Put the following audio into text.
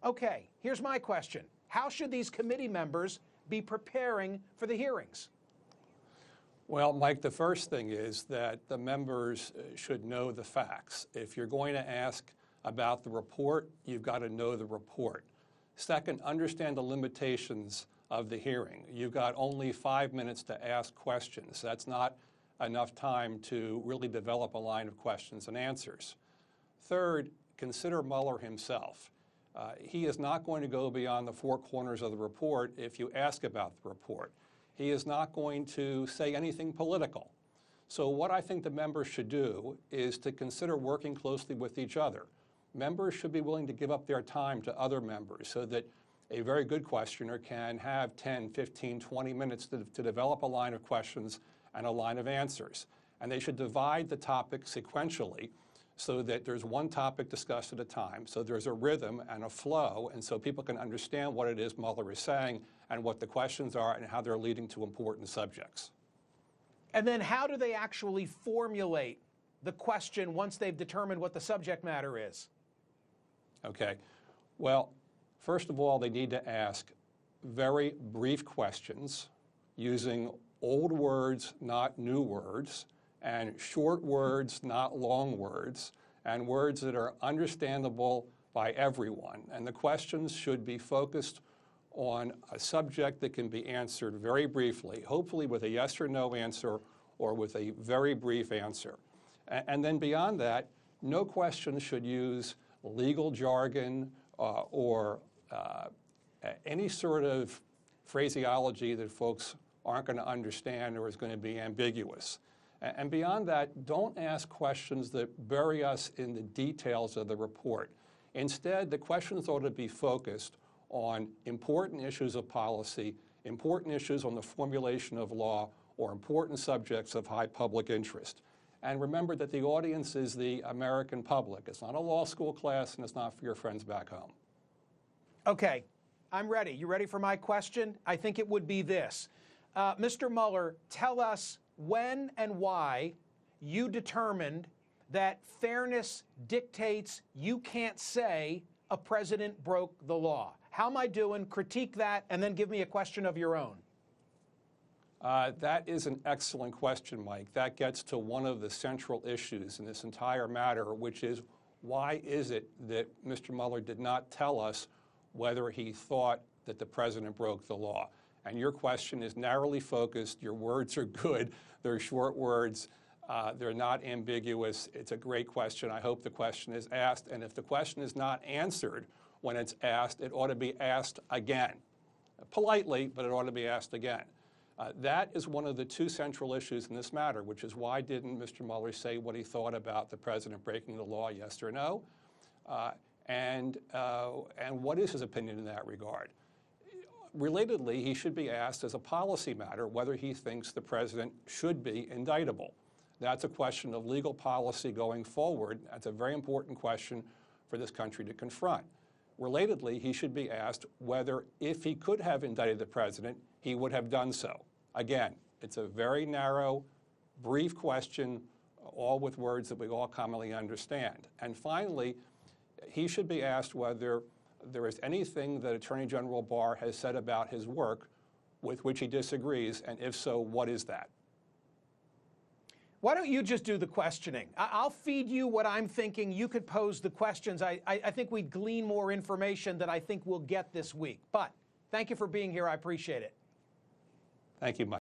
Okay, here's my question. How should these committee members be preparing for the hearings? Well, Mike, the first thing is that the members should know the facts. If you're going to ask about the report, you've got to know the report. Second, understand the limitations of the hearing. You've got only 5 minutes to ask questions. That's not enough time to really develop a line of questions and answers. Third, consider Mueller himself. He is not going to go beyond the four corners of the report if you ask about the report. He is not going to say anything political. So what I think the members should do is to consider working closely with each other. Members should be willing to give up their time to other members so that a very good questioner can have 10, 15, 20 minutes to develop a line of questions and a line of answers. And they should divide the topic sequentially so that there's one topic discussed at a time, so there's a rhythm and a flow, and so people can understand what it is Mueller is saying and what the questions are and how they're leading to important subjects. And then how do they actually formulate the question once they've determined what the subject matter is? Okay. Well, first of all, they need to ask very brief questions using old words, not new words, and short words, not long words, and words that are understandable by everyone. And the questions should be focused on a subject that can be answered very briefly, hopefully with a yes or no answer or with a very brief answer. And then beyond that, no question should use legal jargon or any sort of phraseology that folks aren't going to understand or is going to be ambiguous. And beyond that, don't ask questions that bury us in the details of the report. Instead, the questions ought to be focused on important issues of policy, important issues on the formulation of law, or important subjects of high public interest. And remember that the audience is the American public. It's not a law school class, and it's not for your friends back home. Okay, I'm ready. You ready for my question? I think it would be this. Mr. Mueller, tell us when and why you determined that fairness dictates you can't say a president broke the law. How am I doing? Critique that, and then give me a question of your own. That is an excellent question, Mike. That gets to one of the central issues in this entire matter, which is why is it that Mr. Mueller did not tell us whether he thought that the president broke the law? And your question is narrowly focused. Your words are good. They're short words. They're not ambiguous. It's a great question. I hope the question is asked. And if the question is not answered when it's asked, it ought to be asked again. Politely, but it ought to be asked again. That is one of the two central issues in this matter, which is why didn't Mr. Mueller say what he thought about the president breaking the law, yes or no? And what is his opinion in that regard? Relatedly, he should be asked as a policy matter whether he thinks the president should be indictable. That's a question of legal policy going forward. That's a very important question for this country to confront. Relatedly, he should be asked whether, if he could have indicted the president, he would have done so. Again, it's a very narrow, brief question, all with words that we all commonly understand. And finally, he should be asked whether there is anything that Attorney General Barr has said about his work with which he disagrees, and if so, what is that? Why don't you just do the questioning? I'll feed you what I'm thinking. You could pose the questions. I think we'd glean more information than I think we'll get this week. But thank you for being here. I appreciate it. Thank you, Mike.